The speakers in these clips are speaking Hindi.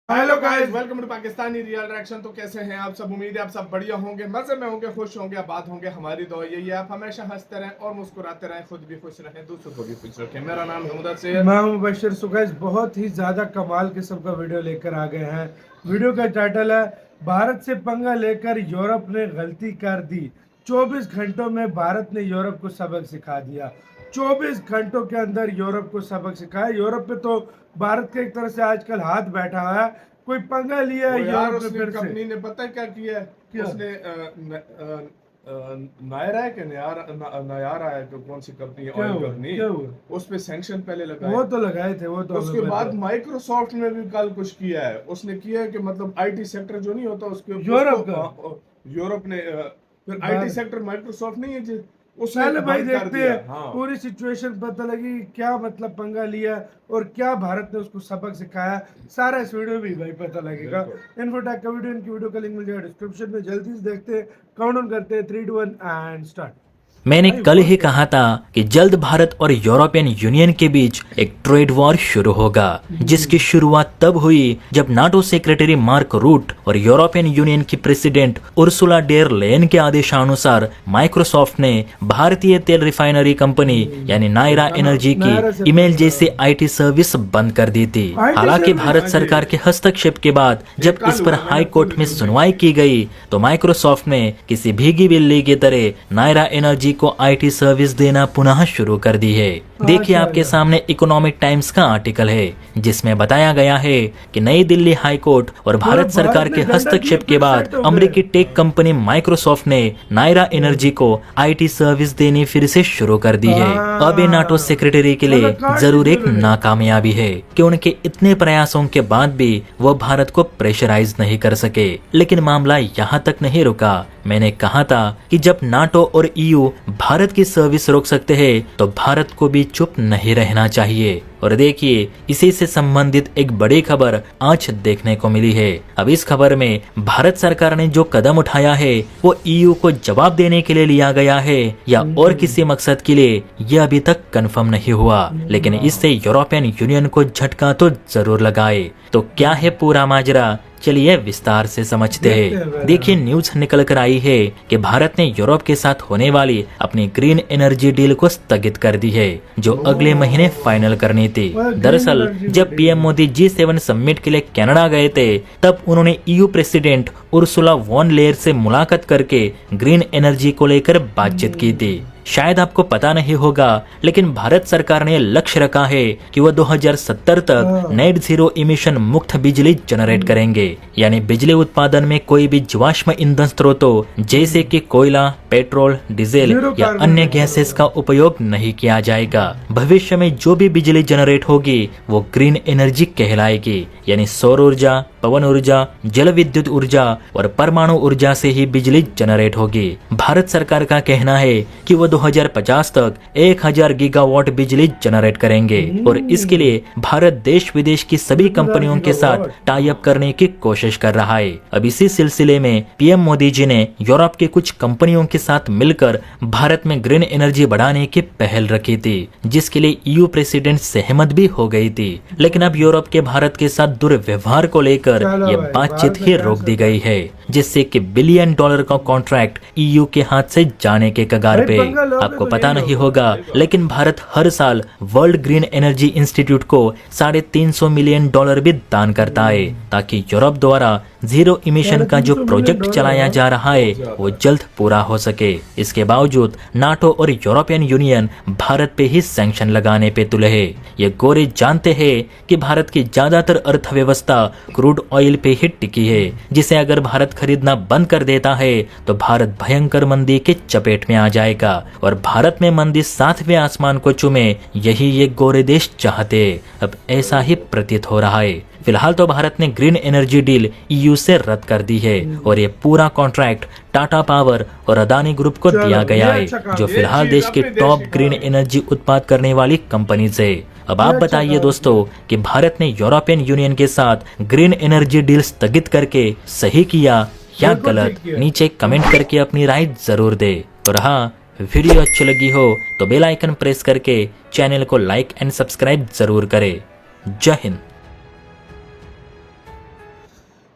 Hello guys, welcome to Pakistani real reaction. तो कैसे हैं आप सब? उम्मीद है आप सब बढ़िया होंगे, मजे में होंगे, खुश होंगे, आबाद होंगे। हमारी दुआ यही है आप हमेशा हंसते रहें और मुस्कुराते रहें, खुद भी खुश रहें, दूसरों को भी खुश रखें। मेरा नाम है मुदस्सिर, मैं हूं मुबश्शिर। सो गाइस, बहुत ही ज्यादा कमाल किस्म का वीडियो लेकर आ गए हैं। वीडियो का टाइटल है भारत से पंगा लेकर यूरोप ने गलती कर दी। 24 घंटों में भारत ने यूरोप को सबक सिखा दिया। 24 घंटों के अंदर यूरोप को सबक सिखाया। यूरोप पे तो भारत के एक तरह से आजकल हाथ बैठा हुआ है। कोई पंगा लिया है यार यूरोप में उसने फिर से। कंपनी ने पता है क्या किया है? क्या? उसने नायरा है कि नयारा है, तो कौन सी कंपनी है? क्या ऑयल हुआ? कंपनी। क्या हुआ? उस पे सैंक्शन पहले लगाए। वो तो लगाए थे, वो तो उसके हमें बाद पता माइक्रोसॉफ्ट ने भी कल कुछ किया है। उसने किया है कि मतलब आईटी सेक्टर जो नहीं होता उसके यूरोप का। यूरोप ने फिर आईटी भारत सेक्टर माइक्रोसॉफ्ट नहीं है उसने पहले भाई बंद कर देखते दिया। हैं हाँ, पूरी सिचुएशन, पता लगी क्या मतलब पंगा लिया और क्या भारत ने उसको सबक सिखाया। सारा इस वीडियो में भाई पता लगेगा। इन्फोटेक का वीडियो, इनकी वीडियो का लिंक मिल जाएगा डिस्क्रिप्शन में। जल्दी से देखते हैं, काउंट ऑन करते हैं 3 2 1 एंड स्टार्ट। मैंने कल ही कहा था कि जल्द भारत और यूरोपियन यूनियन के बीच एक ट्रेड वॉर शुरू होगा, जिसकी शुरुआत तब हुई जब नाटो सेक्रेटरी मार्क रूट और यूरोपियन यूनियन की प्रेसिडेंट उर्सुला डेर लेयन के आदेशानुसार माइक्रोसॉफ्ट ने भारतीय तेल रिफाइनरी कंपनी यानी नायरा एनर्जी की ईमेल जैसी आईटी सर्विस बंद कर दी थी। हालांकि भारत सरकार के हस्तक्षेप के बाद जब इस पर हाई कोर्ट में सुनवाई की गई तो माइक्रोसॉफ्ट ने किसी भीगी बिल्ली की तरह नायरा एनर्जी को आईटी सर्विस देना पुनः शुरू कर दी है। देखिए, आपके सामने इकोनॉमिक टाइम्स का आर्टिकल है जिसमें बताया गया है कि नई दिल्ली हाई कोर्ट और भारत सरकार के हस्तक्षेप के बाद अमेरिकी टेक कंपनी माइक्रोसॉफ्ट ने नायरा एनर्जी को आईटी सर्विस देनी फिर से शुरू कर दी है। अब ये नाटो सेक्रेटरी के लिए जरूर एक नाकामयाबी है कि उनके इतने प्रयासों के बाद भी वो भारत को प्रेशराइज नहीं कर सके। लेकिन मामला यहाँ तक नहीं रुका। मैंने कहा था कि जब नाटो और ईयू भारत की सर्विस रोक सकते हैं तो भारत को भी चुप नहीं रहना चाहिए। और देखिए, इसी से संबंधित एक बड़ी खबर आज देखने को मिली है। अब इस खबर में भारत सरकार ने जो कदम उठाया है वो ईयू को जवाब देने के लिए लिया गया है या और किसी मकसद के लिए, ये अभी तक कंफर्म नहीं हुआ। लेकिन इससे यूरोपियन यूनियन को झटका तो जरूर लगाए। तो क्या है पूरा माजरा, चलिए विस्तार से समझते हैं। देखिए, न्यूज निकल कर आई है कि भारत ने यूरोप के साथ होने वाली अपनी ग्रीन एनर्जी डील को स्थगित कर दी है, जो अगले महीने फाइनल करनी थी। दरअसल जब पीएम मोदी G7 समिट के लिए कनाडा गए थे तब उन्होंने EU president Ursula von Leyen से मुलाकात करके ग्रीन एनर्जी को लेकर बातचीत की थी। शायद आपको पता नहीं होगा, लेकिन भारत सरकार ने लक्ष्य रखा है कि वह 2070 तक नेट जीरो इमिशन मुक्त बिजली जनरेट करेंगे, यानी बिजली उत्पादन में कोई भी जीवाश्म ईंधन स्रोतों जैसे कि कोयला, पेट्रोल, डीजल या अन्य गैसेस का उपयोग नहीं किया जाएगा। भविष्य में जो भी बिजली जनरेट होगी वो ग्रीन एनर्जी कहलाएगी, यानी सौर ऊर्जा, पवन ऊर्जा, जल विद्युत ऊर्जा और परमाणु ऊर्जा से ही बिजली जनरेट होगी। भारत सरकार का कहना है कि वो 2050 तक 1000 गीगावाट बिजली जनरेट करेंगे और इसके लिए भारत देश विदेश की सभी कंपनियों के साथ टाई अप करने की कोशिश कर रहा है। अब इसी सिलसिले में पीएम मोदी जी ने यूरोप के कुछ कंपनियों के साथ मिलकर भारत में ग्रीन एनर्जी बढ़ाने की पहल रखी थी, जिसके लिए ईयू प्रेसिडेंट सहमत भी हो गई थी। लेकिन अब यूरोप के भारत के साथ दुर्व्यवहार को लेकर ये बातचीत ही रोक दी गई है, जिससे कि $1 बिलियन का कॉन्ट्रैक्ट ईयू के हाथ से जाने के कगार पे। आपको पता नहीं होगा, लेकिन भारत हर साल वर्ल्ड ग्रीन एनर्जी इंस्टीट्यूट को $350 मिलियन भी दान करता है, ताकि यूरोप द्वारा जीरो इमिशन का जो प्रोजेक्ट चलाया जा रहा है वो जल्द पूरा हो सके। इसके बावजूद नाटो और यूरोपियन यूनियन भारत पे ही सैंक्शन लगाने पे तुले है। ये गोरे जानते हैं कि भारत की ज्यादातर अर्थव्यवस्था क्रूड ऑयल पे ही टिकी है, जिसे अगर भारत खरीदना बंद कर देता है तो भारत भयंकर मंदी के चपेट में आ जाएगा और भारत में मंदी 7वें आसमान को चूमे, यही ये गोरे देश चाहते। अब ऐसा ही प्रतीत हो रहा है। फिलहाल तो भारत ने ग्रीन एनर्जी डील ईयू से रद्द कर दी है और ये पूरा कॉन्ट्रैक्ट टाटा पावर और अदानी ग्रुप को दिया गया है, जो फिलहाल देश की टॉप ग्रीन एनर्जी उत्पाद करने वाली कंपनीज है। अब आप बताइए दोस्तों कि भारत ने यूरोपियन यूनियन के साथ ग्रीन एनर्जी डील स्थगित करके सही किया या गलत? नीचे कमेंट करके अपनी राय जरूर दे। और हाँ, वीडियो अच्छी लगी हो तो बेल आइकन प्रेस करके चैनल को लाइक एंड सब्सक्राइब जरूर करें। जय हिंद।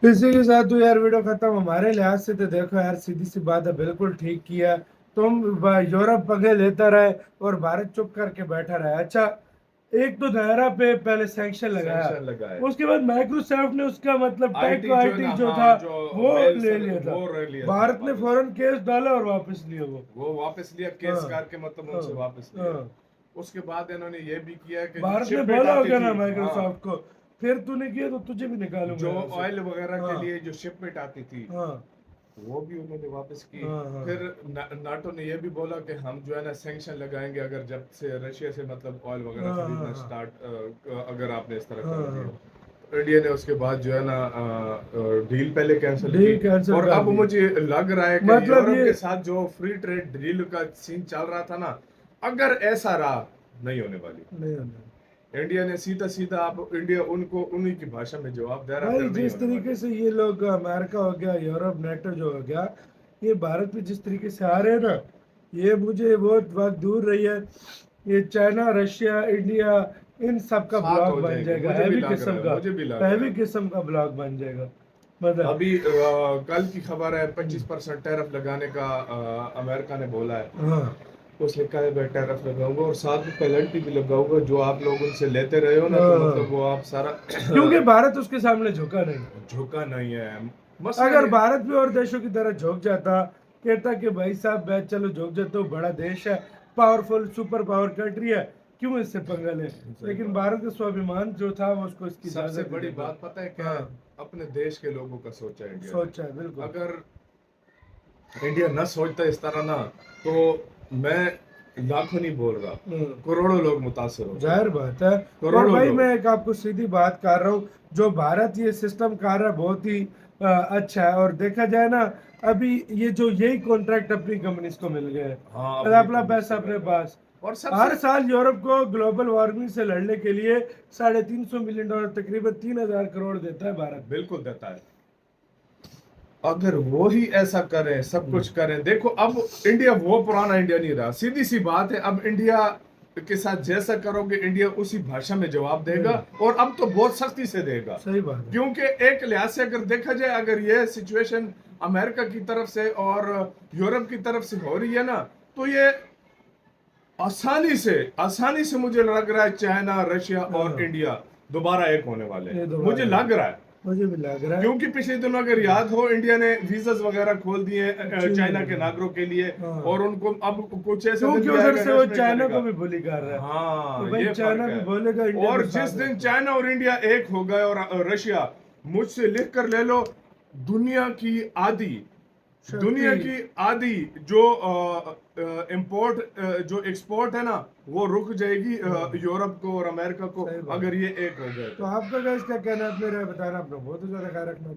इसी के साथ तो यार वीडियो खत्म। हमारे लिहाज से तो देखो यार, सीधी सी बात है, बिल्कुल ठीक किया। तुम यूरोप पंगे लेता रहे और भारत चुप करके बैठा रहा। अच्छा, एक तो नायरा पे पहले सैंक्शन लगाया, सैंक्शन लगाए। उसके बाद माइक्रोसॉफ्ट ने उसका मतलब टेक आईटी जो आईटी ना, जो हाँ, था जो वो मेल ले लिया था। वो ले लिया था भारत ने वापस। फौरन केस डाला और वापस लिया वो वापस लिया, केस हाँ, करके मतलब उनसे हाँ, वापस लिया। हाँ। उसके बाद इन्होंने ये भी किया कि जो भारत ने shipment बोला आती होगा ना थी, हाँ, माइक्रोसॉफ्ट को, फिर तूने किया तो तुझे भी निकालूंगा जो यहाँ से। ऑयल वगैरह के हाँ, लिए जो शिपमेंट आती थी, हाँ, वो भी उन्होंने वापस की। हाँ, हाँ, फिर नाटो ने ये भी बोला कि हम जो है ना सैंक्शन लगाएंगे अगर जब से रशिया से मतलब ऑयल वगैरह हाँ, खरीदना हाँ, स्टार्ट अगर आपने इस तरह हाँ, कर दिया। हाँ। तो इंडिया ने उसके बाद जो है ना डील पहले कैंसिल की। डील कैंसिल और कर अब दी। मुझे लग रहा है कि मतलब यूरोप ये के साथ जो फ्री ट्रेड डील का सीन चल रहा था ना, अगर ऐसा रहा, नहीं होने वाली। नहीं होना। इंडिया ने सीधा सीधा आप इंडिया उनको उन्हीं की भाषा में जवाब दे रहा, भाई फिर नहीं जिस होने तरीके वाली। से ये लोग अमेरिका हो गया, यूरोप, नेटो जो हो गया, ये भारत पे जिस तरीके से आ रहे हैं ना, ये मुझे बहुत वक्त दूर रही है, ये चाइना, रशिया, इंडिया, इन सब का साथ ब्लॉक हो बन जाएंगे, जाएगा। मुझे भी हैवी लग रहा किस्म है, का, मुझे भी लग रहा हैवी है। किस्म का ब्लॉक बन जाएगा मतलब। अभी कल की खबर है 25% टैरिफ लगाने का अमेरिका ने बोला है। हाँ, उसने कहा है मैं टैरिफ लगाऊंगा और साथ में पेनल्टी भी लगाऊंगा, जो आप लोग उनसे लेते रहे हो ना, तो हाँ, मतलब वो आप सारा क्योंकि भारत उसके सामने झुका नहीं। झुका नहीं है। मसला अगर ये भारत भी और देशों की तरह झुक जाता, कहता कि भाई साहब मैं चलो झुक जाता हूँ, बड़ा देश है, पावरफुल सुपर पावर कंट्री है, क्यों इससे पंगा ले। लेकिन बात। भारत का स्वाभिमान जो था वो उसको इसकी सबसे इजाजत बड़ी नहीं देता। बात पता है क्या है? हाँ, अपने देश के लोगों का सोचा है इंडिया सोचा है ने। बिल्कुल। अगर इंडिया न सोचता इस तरह ना, तो मैं लाखों नहीं बोल रहा, करोड़ों लोग मुतासर हो। जाहिर बात है। और करोड़ों भाई लोग। मैं एक आपको सीधी बात कर रहा हूँ, जो भारत ये सिस्टम कर रहा है बहुत ही अच्छा है। और देखा जाए ना, अभी ये जो यही कॉन्ट्रैक्ट अपनी कंपनीज को मिल गए हैं, हाँ, और अपनी अपना कंपनी पैसा से अपने मिल गए। पास। और हर सबसे साल यूरोप को ग्लोबल वार्मिंग से लड़ने के लिए $350 मिलियन, तकरीबन 3,000 करोड़ देता है भारत। बिल्कुल देता है। अगर वो ही ऐसा करें, सब कुछ करें, देखो अब इंडिया वो पुराना इंडिया नहीं रहा। सीधी सी बात है, अब इंडिया के साथ जैसा करोगे इंडिया उसी भाषा में जवाब देगा, और अब तो बहुत सख्ती से देगा। सही बात है। क्योंकि एक लिहाज से अगर देखा जाए, अगर ये सिचुएशन अमेरिका की तरफ से और यूरोप की तरफ से हो रही है ना, तो ये आसानी से मुझे लग रहा है चाइना, रशिया और इंडिया दोबारा एक होने वाले ये हैं। दोबारा मुझे लग रहा है, मुझे भी लग रहा है। क्योंकि पिछले दिनों अगर याद हो, इंडिया ने वीजास वगैरह खोल दिए जी। चाइना के नागरिकों के लिए, हाँ। और उनको अब कुछ ऐसे दिन क्योंकि भी उधर आएगा से वो रेस्पेक्ट चाइना करेगा। को भी बुली कर रहा है। हाँ, तो भाई ये चाइना फर्क भी है। बोलेगा इंडिया और के जिस साथ दिन रखो। चाइना और इंडिया एक हो गए और रशिया, मुझसे लिख कर ले लो, दुनिया की आधी जो इंपोर्ट जो एक्सपोर्ट है ना, वो रुक जाएगी यूरोप को और अमेरिका को, सही बात। अगर ये एक हो गए तो आपका क्या इसका कहना है, अपने राय बताना, अपना बहुत ज्यादा ख्याल रखना।